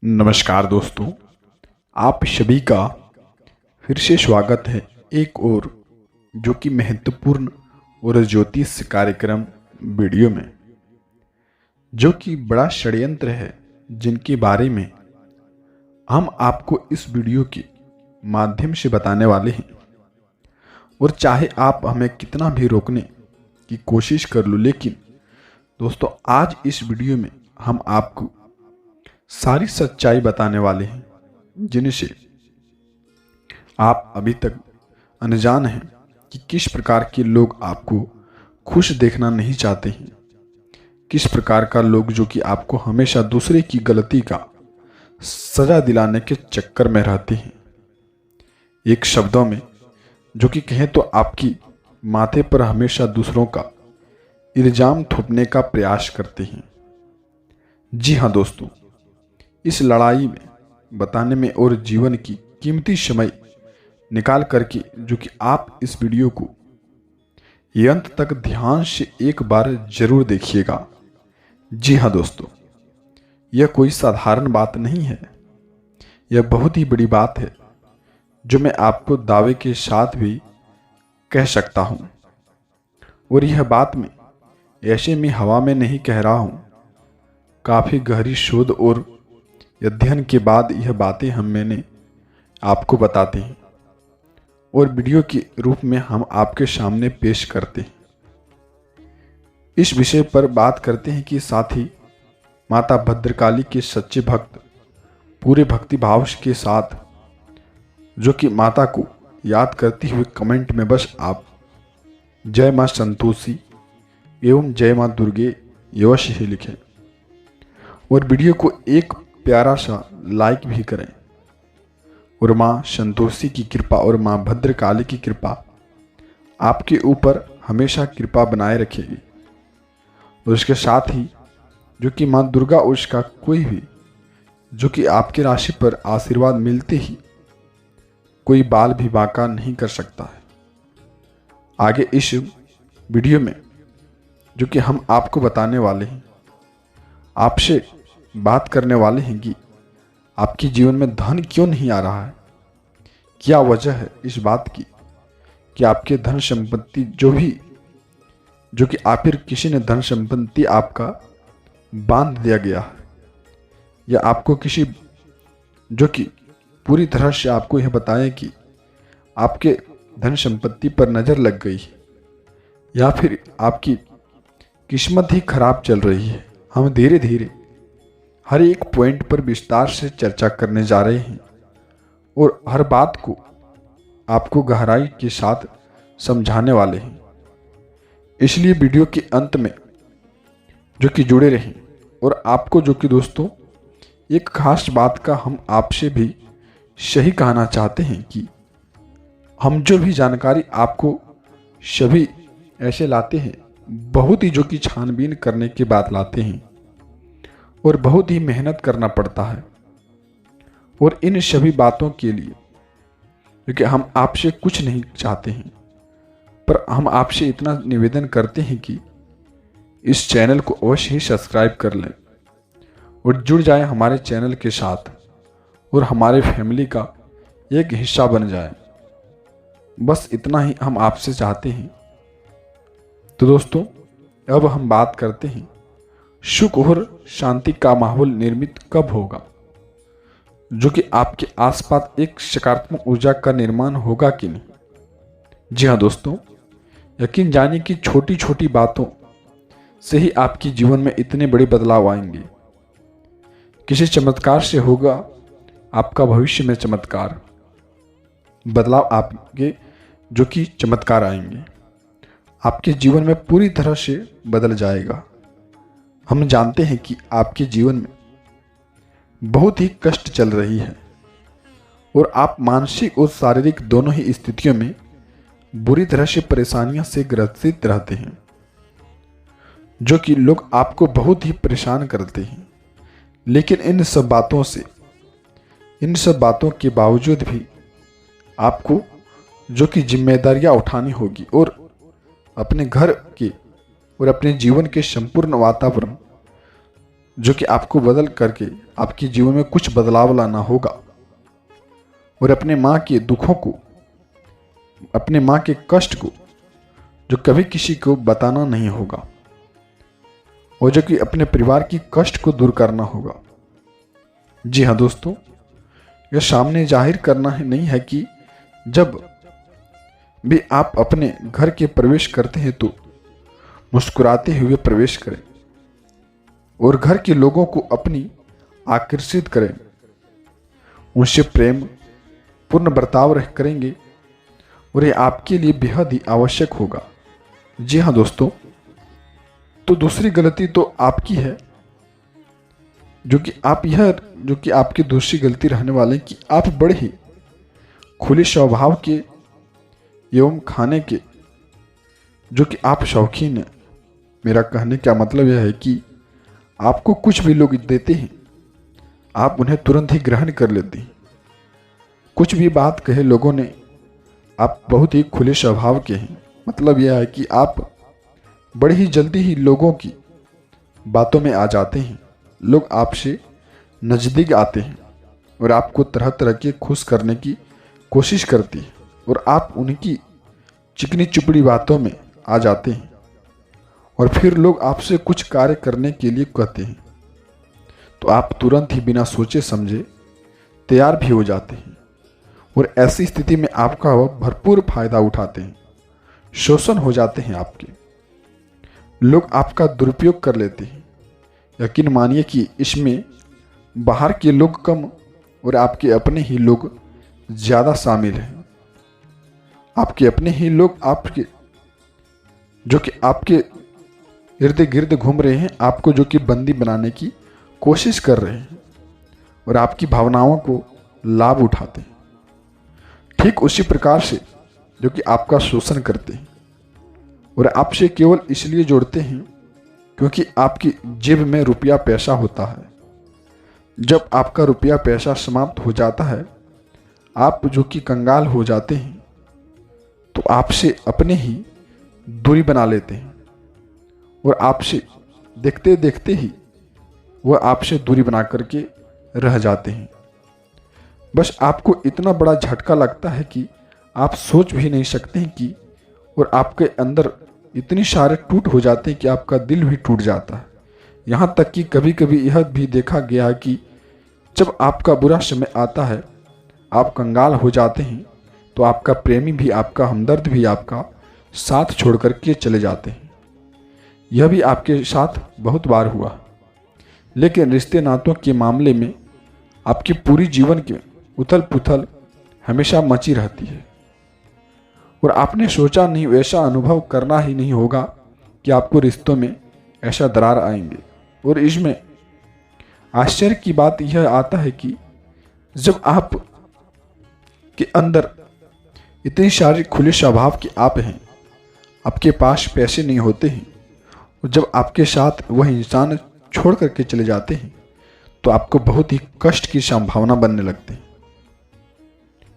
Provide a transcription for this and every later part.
नमस्कार दोस्तों, आप सभी का फिर से स्वागत है एक और जो कि महत्वपूर्ण और ज्योतिष कार्यक्रम वीडियो में, जो कि बड़ा षड्यंत्र है जिनके बारे में हम आपको इस वीडियो के माध्यम से बताने वाले हैं। और चाहे आप हमें कितना भी रोकने की कोशिश कर लो, लेकिन दोस्तों आज इस वीडियो में हम आपको सारी सच्चाई बताने वाले हैं जिनसे आप अभी तक अनजान हैं कि किस प्रकार के लोग आपको खुश देखना नहीं चाहते हैं, किस प्रकार का लोग जो कि आपको हमेशा दूसरे की गलती का सजा दिलाने के चक्कर में रहते हैं। एक शब्दों में जो कि कहें तो आपकी माथे पर हमेशा दूसरों का इल्जाम थोपने का प्रयास करते हैं। जी हाँ दोस्तों, इस लड़ाई में बताने में और जीवन की कीमती समय निकाल करके जो कि आप इस वीडियो को ये अंत तक ध्यान से एक बार जरूर देखिएगा। जी हाँ दोस्तों, यह कोई साधारण बात नहीं है, यह बहुत ही बड़ी बात है जो मैं आपको दावे के साथ भी कह सकता हूं। और यह बात मैं ऐसे में हवा में नहीं कह रहा हूं, काफी गहरी शोध और अध्ययन के बाद यह बातें मैंने आपको बताते हैं और वीडियो के रूप में हम आपके सामने पेश करते हैं। इस विषय पर बात करते हैं कि साथ ही माता भद्रकाली के सच्चे भक्त पूरे भक्ति भाव के साथ जो कि माता को याद करते हुए कमेंट में बस आप जय मां संतोषी एवं जय मां दुर्गे अवश्य ही लिखें और वीडियो को एक प्यारा सा लाइक भी करें। और मां संतोषी की कृपा और मां भद्रकाली की कृपा आपके ऊपर हमेशा कृपा बनाए रखेगी। और उसके साथ ही जो कि मां दुर्गा और उसका कोई भी जो कि आपकी राशि पर आशीर्वाद मिलते ही कोई बाल भी बांका नहीं कर सकता है। आगे इस वीडियो में जो कि हम आपको बताने वाले हैं, आपसे बात करने वाले हैं कि आपके जीवन में धन क्यों नहीं आ रहा है, क्या वजह है इस बात की कि आपके धन संपत्ति जो कि आखिर किसी ने धन संपत्ति आपका बांध दिया गया है, या आपको किसी जो कि पूरी तरह से आपको यह बताएं कि आपके धन संपत्ति पर नजर लग गई है, या फिर आपकी किस्मत ही खराब चल रही है। हम धीरे धीरे हर एक पॉइंट पर विस्तार से चर्चा करने जा रहे हैं और हर बात को आपको गहराई के साथ समझाने वाले हैं। इसलिए वीडियो के अंत में जो कि जुड़े रहें। और आपको जो कि दोस्तों एक खास बात का हम आपसे भी सही कहना चाहते हैं कि हम जो भी जानकारी आपको सभी ऐसे लाते हैं, बहुत ही जो कि छानबीन करने के बाद लाते हैं और बहुत ही मेहनत करना पड़ता है। और इन सभी बातों के लिए क्योंकि हम आपसे कुछ नहीं चाहते हैं, पर हम आपसे इतना निवेदन करते हैं कि इस चैनल को अवश्य ही सब्सक्राइब कर लें और जुड़ जाए हमारे चैनल के साथ और हमारे फैमिली का एक हिस्सा बन जाए। बस इतना ही हम आपसे चाहते हैं। तो दोस्तों अब हम बात करते हैं सुख और शांति का माहौल निर्मित कब होगा, जो कि आपके आसपास एक सकारात्मक ऊर्जा का निर्माण होगा कि नहीं। जी हाँ दोस्तों, यकीन जानिए कि छोटी छोटी बातों से ही आपके जीवन में इतने बड़े बदलाव आएंगे। किसी चमत्कार से होगा आपका भविष्य में चमत्कार बदलाव, आपके जो कि चमत्कार आएंगे, आपके जीवन में पूरी तरह से बदल जाएगा। हम जानते हैं कि आपके जीवन में बहुत ही कष्ट चल रही है और आप मानसिक और शारीरिक दोनों ही स्थितियों में बुरी तरह से परेशानियों से ग्रसित रहते हैं, जो कि लोग आपको बहुत ही परेशान करते हैं। लेकिन इन सब बातों के बावजूद भी आपको जो कि जिम्मेदारियां उठानी होगी और अपने घर के और अपने जीवन के संपूर्ण वातावरण जो कि आपको बदल करके आपके जीवन में कुछ बदलाव लाना होगा। और अपने माँ के दुखों को, अपने माँ के कष्ट को जो कभी किसी को बताना नहीं होगा, और जो कि अपने परिवार की कष्ट को दूर करना होगा। जी हाँ दोस्तों, यह सामने जाहिर करना ही नहीं है कि जब भी आप अपने घर के प्रवेश करते हैं तो मुस्कुराते हुए प्रवेश करें और घर के लोगों को अपनी आकर्षित करें, उनसे प्रेम पूर्ण बर्ताव करेंगे और ये आपके लिए बेहद ही आवश्यक होगा। जी हाँ दोस्तों, तो दूसरी गलती तो आपकी है, जो कि आपकी दूसरी गलती रहने वाले कि आप बड़े ही खुले स्वभाव के एवं खाने के जो कि आप शौकीन हैं। मेरा कहने का मतलब यह है कि आपको कुछ भी लोग देते हैं, आप उन्हें तुरंत ही ग्रहण कर लेते हैं। कुछ भी बात कहे लोगों ने, आप बहुत ही खुले स्वभाव के हैं। मतलब यह है कि आप बड़ी ही जल्दी ही लोगों की बातों में आ जाते हैं। लोग आपसे नज़दीक आते हैं और आपको तरह तरह के खुश करने की कोशिश करती है और आप उनकी चिकनी चुपड़ी बातों में आ जाते हैं और फिर लोग आपसे कुछ कार्य करने के लिए कहते हैं तो आप तुरंत ही बिना सोचे समझे तैयार भी हो जाते हैं और ऐसी स्थिति में आपका वह भरपूर फायदा उठाते हैं, शोषण हो जाते हैं आपके। लोग आपका दुरुपयोग कर लेते हैं। यकीन मानिए कि इसमें बाहर के लोग कम और आपके अपने ही लोग ज़्यादा शामिल हैं। आपके अपने ही लोग आपके जो कि आपके इर्द गिर्द घूम रहे हैं, आपको जो कि बंदी बनाने की कोशिश कर रहे हैं और आपकी भावनाओं को लाभ उठाते हैं। ठीक उसी प्रकार से जो कि आपका शोषण करते हैं और आपसे केवल इसलिए जोड़ते हैं क्योंकि आपकी जेब में रुपया पैसा होता है। जब आपका रुपया पैसा समाप्त हो जाता है, आप जो कि कंगाल हो जाते हैं, तो आपसे अपने ही दूरी बना लेते हैं और आपसे देखते देखते ही वह आपसे दूरी बना करके रह जाते हैं। बस आपको इतना बड़ा झटका लगता है कि आप सोच भी नहीं सकते हैं कि, और आपके अंदर इतनी सारे टूट हो जाते हैं कि आपका दिल भी टूट जाता है। यहाँ तक कि कभी कभी यह भी देखा गया है कि जब आपका बुरा समय आता है, आप कंगाल हो जाते हैं, तो आपका प्रेमी भी, आपका हमदर्द भी आपका साथ छोड़ करके चले जाते हैं। यह भी आपके साथ बहुत बार हुआ। लेकिन रिश्ते नातों के मामले में आपकी पूरी जीवन की उथल पुथल हमेशा मची रहती है और आपने सोचा नहीं, वैसा अनुभव करना ही नहीं होगा कि आपको रिश्तों में ऐसा दरार आएंगे। और इसमें आश्चर्य की बात यह आता है कि जब आप के अंदर इतनी सारी खुले स्वभाव के आप हैं, आपके पास पैसे नहीं होते हैं, और जब आपके साथ वह इंसान छोड़ करके चले जाते हैं तो आपको बहुत ही कष्ट की संभावना बनने लगती है।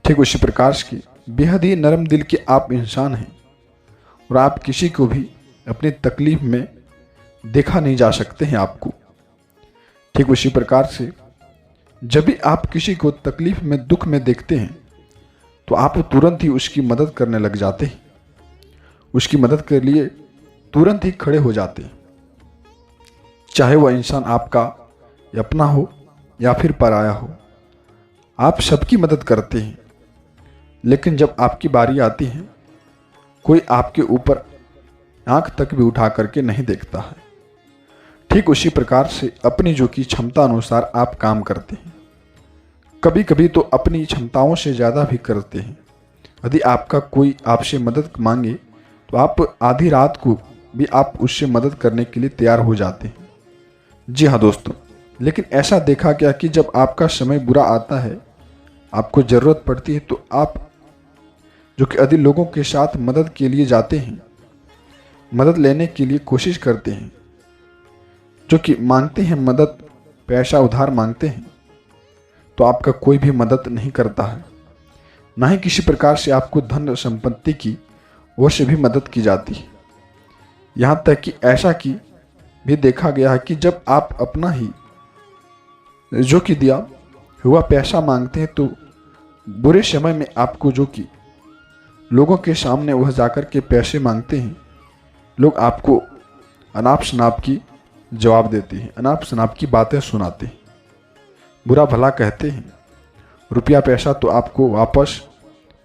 ठीक उसी प्रकार से बेहद ही नरम दिल के आप इंसान हैं और आप किसी को भी अपनी तकलीफ में देखा नहीं जा सकते हैं आपको। ठीक उसी प्रकार से जब भी आप किसी को तकलीफ में, दुख में देखते हैं, तो आप तुरंत ही उसकी मदद करने लग जाते हैं, उसकी मदद के लिए तुरंत ही खड़े हो जाते हैं। चाहे वह इंसान आपका अपना हो या फिर पराया हो, आप सबकी मदद करते हैं। लेकिन जब आपकी बारी आती है, कोई आपके ऊपर आंख तक भी उठा करके नहीं देखता है। ठीक उसी प्रकार से अपनी जो कि क्षमता अनुसार आप काम करते हैं, कभी कभी तो अपनी क्षमताओं से ज़्यादा भी करते हैं। यदि आपका कोई आपसे मदद मांगे तो आप आधी रात को भी आप उससे मदद करने के लिए तैयार हो जाते हैं। जी हाँ दोस्तों, लेकिन ऐसा देखा गया कि जब आपका समय बुरा आता है, आपको ज़रूरत पड़ती है, तो आप जो कि यदि लोगों के साथ मदद के लिए जाते हैं, मदद लेने के लिए कोशिश करते हैं, जो कि मांगते हैं मदद, पैसा उधार मांगते हैं, तो आपका कोई भी मदद नहीं करता है। ना ही किसी प्रकार से आपको धन संपत्ति की ओर से भी मदद की जाती है। यहाँ तक कि ऐसा कि भी देखा गया है कि जब आप अपना ही जो कि दिया हुआ पैसा मांगते हैं तो बुरे समय में आपको जो कि लोगों के सामने वह जाकर के पैसे मांगते हैं, लोग आपको अनाप शनाप की जवाब देते हैं, अनाप शनाप की बातें सुनाते हैं, बुरा भला कहते हैं। रुपया पैसा तो आपको वापस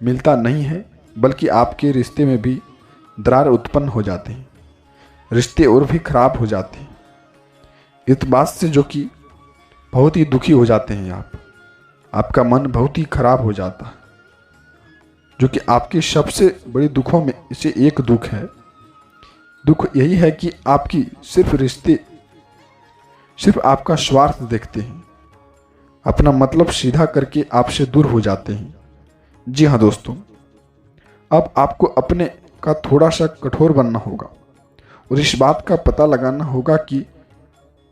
मिलता नहीं है, बल्कि आपके रिश्ते में भी दरार उत्पन्न हो जाते हैं, रिश्ते और भी खराब हो जाते हैं। इस बात से जो कि बहुत ही दुखी हो जाते हैं आपका मन बहुत ही खराब हो जाता है, जो कि आपकी सबसे बड़ी दुखों में इसे एक दुख है। दुख यही है कि आपकी सिर्फ रिश्ते सिर्फ आपका स्वार्थ देखते हैं, अपना मतलब सीधा करके आपसे दूर हो जाते हैं। जी हाँ दोस्तों, अब आपको अपने का थोड़ा सा कठोर बनना होगा और इस बात का पता लगाना होगा कि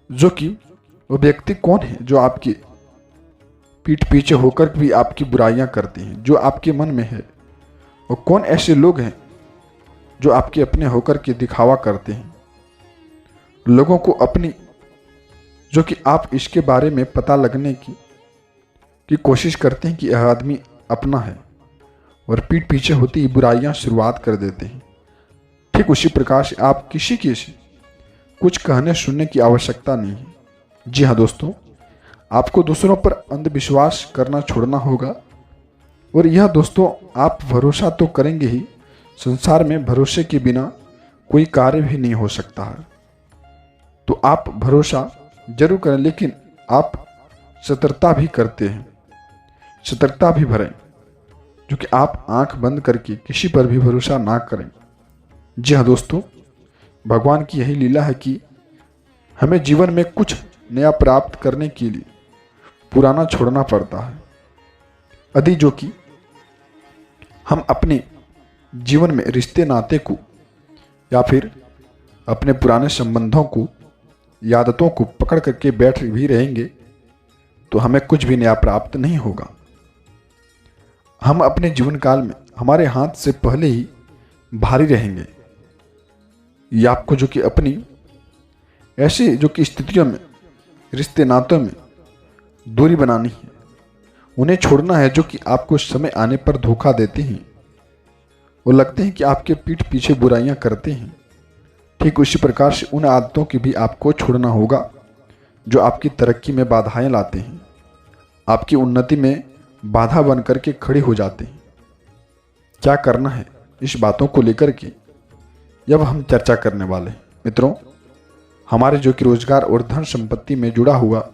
जो कि वो व्यक्ति कौन है जो आपकी पीठ पीछे होकर भी आपकी बुराइयां करते हैं, जो आपके मन में है। और कौन ऐसे लोग हैं जो आपके अपने होकर के दिखावा करते हैं, लोगों को अपनी जो कि आप इसके बारे में पता लगने की कोशिश करते हैं कि यह आदमी अपना है और पीठ पीछे होती ही बुराइयां शुरुआत कर देते हैं। ठीक उसी प्रकार से आप किसी कुछ कहने सुनने की आवश्यकता नहीं है। जी हाँ दोस्तों, आपको दूसरों पर अंधविश्वास करना छोड़ना होगा। और यह दोस्तों, आप भरोसा तो करेंगे ही, संसार में भरोसे के बिना कोई कार्य भी नहीं हो सकता है। तो आप भरोसा जरूर करें, लेकिन आप सतर्कता भी करते हैं, सतर्कता भी भरें, जो कि आप आंख बंद करके किसी पर भी भरोसा ना करें। जी हाँ दोस्तों, भगवान की यही लीला है कि हमें जीवन में कुछ नया प्राप्त करने के लिए पुराना छोड़ना पड़ता है। यदि जो कि हम अपने जीवन में रिश्ते नाते को या फिर अपने पुराने संबंधों को, आदतों को पकड़ करके बैठ भी रहेंगे तो हमें कुछ भी नया प्राप्त नहीं होगा। हम अपने जीवन काल में हमारे हाथ से पहले ही भारी रहेंगे। ये आपको जो कि अपनी ऐसी जो कि स्थितियों में, रिश्ते नातों में दूरी बनानी है, उन्हें छोड़ना है जो कि आपको समय आने पर धोखा देते हैं और लगते हैं कि आपके पीठ पीछे बुराइयां करते हैं। ठीक उसी प्रकार से उन आदतों की भी आपको छोड़ना होगा जो आपकी तरक्की में बाधाएं लाते हैं, आपकी उन्नति में बाधा बन करके खड़े हो जाते हैं। क्या करना है, इस बातों को लेकर के जब हम चर्चा करने वाले हैं। मित्रों, हमारे जो कि रोजगार और धन संपत्ति में जुड़ा हुआ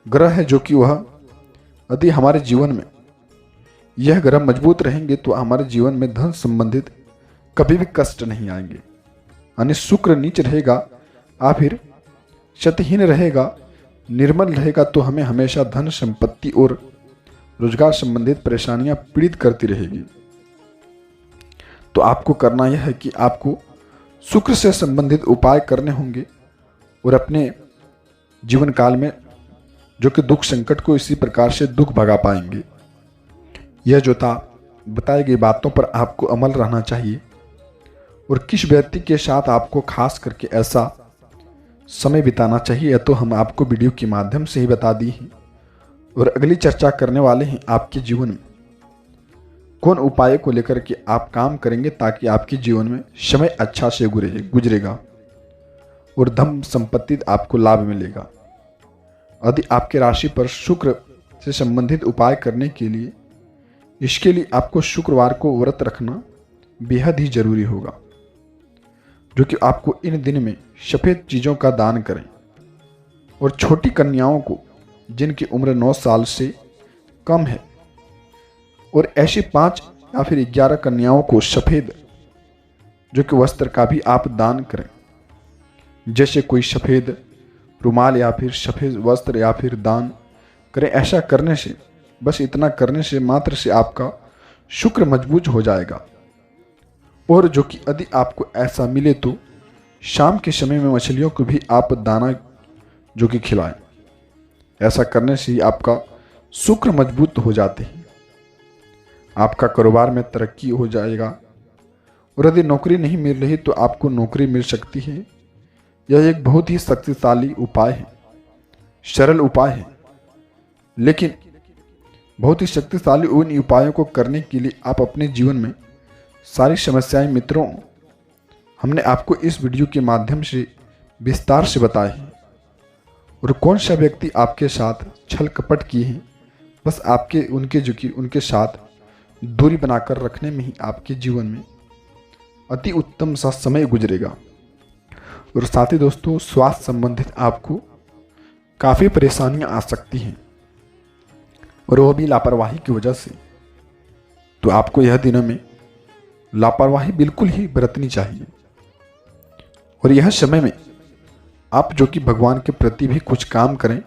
ग्रह है, जो कि वह यदि हमारे जीवन में यह ग्रह मजबूत रहेंगे तो हमारे जीवन में धन संबंधित कभी भी कष्ट नहीं आएंगे। यानी शुक्र नीच रहेगा या फिर शतहीन रहेगा, निर्मल रहेगा, तो हमें हमेशा धन संपत्ति और रोजगार संबंधित परेशानियां पीड़ित करती रहेगी। तो आपको करना यह है कि आपको शुक्र से संबंधित उपाय करने होंगे और अपने जीवन काल में जो कि दुख संकट को इसी प्रकार से दुख भगा पाएंगे। यह जो था बताई गई बातों पर आपको अमल रहना चाहिए और किस व्यक्ति के साथ आपको खास करके ऐसा समय बिताना चाहिए तो हम आपको वीडियो के माध्यम से ही बता दी हैं। और अगली चर्चा करने वाले हैं आपके जीवन में कौन उपाय को लेकर के आप काम करेंगे ताकि आपके जीवन में समय अच्छा से गुजरेगा और धन संपत्ति आपको लाभ मिलेगा। यदि आपके राशि पर शुक्र से संबंधित उपाय करने के लिए, इसके लिए आपको शुक्रवार को व्रत रखना बेहद ही जरूरी होगा, जो कि आपको इन दिन में सफ़ेद चीज़ों का दान करें और छोटी कन्याओं को जिनकी उम्र 9 साल से कम है और ऐसी 5 या फिर 11 कन्याओं को सफ़ेद जो कि वस्त्र का भी आप दान करें, जैसे कोई सफ़ेद रुमाल या फिर सफ़ेद वस्त्र या फिर दान करें। ऐसा करने से, बस इतना करने से मात्र से आपका शुक्र मजबूत हो जाएगा। और जो कि यदि आपको ऐसा मिले तो शाम के समय में मछलियों को भी आप दाना जो कि खिलाएं। ऐसा करने से ही आपका शुक्र मजबूत हो जाते हैं, आपका कारोबार में तरक्की हो जाएगा। और यदि नौकरी नहीं मिल रही तो आपको नौकरी मिल सकती है। यह एक बहुत ही शक्तिशाली उपाय है, सरल उपाय है, लेकिन बहुत ही शक्तिशाली उन उपायों को करने के लिए आप अपने जीवन में सारी समस्याएं, मित्रों, हमने आपको इस वीडियो के माध्यम से विस्तार से बताए हैं। और कौन सा व्यक्ति आपके साथ छल कपट किए हैं, बस आपके उनके साथ दूरी बनाकर रखने में ही आपके जीवन में अति उत्तम सा समय गुजरेगा। और साथ ही दोस्तों, स्वास्थ्य संबंधित आपको काफ़ी परेशानियां आ सकती हैं, और वह भी लापरवाही की वजह से। तो आपको यह दिनों में लापरवाही बिल्कुल ही बरतनी चाहिए। और यह समय में आप जो कि भगवान के प्रति भी कुछ काम करें,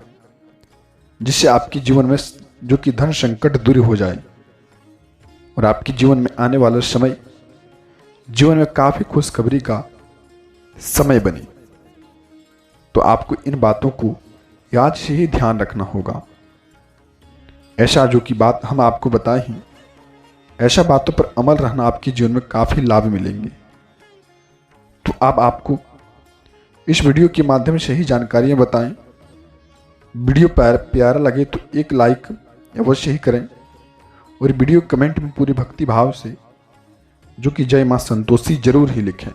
जिससे आपके जीवन में जो कि धन संकट दूर हो जाए और आपके जीवन में आने वाला समय जीवन में काफ़ी खुशखबरी का समय बने। तो आपको इन बातों को आज से ही ध्यान रखना होगा। ऐसा जो कि बात हम आपको बताए हैं, ऐसा बातों पर अमल रहना आपके जीवन में काफ़ी लाभ मिलेंगे। तो अब आपको इस वीडियो के माध्यम से ही जानकारियां बताएं। वीडियो प्यारा लगे तो एक लाइक अवश्य ही करें, और वीडियो कमेंट में पूरी भक्ति भाव से जो कि जय मां संतोषी जरूर ही लिखें।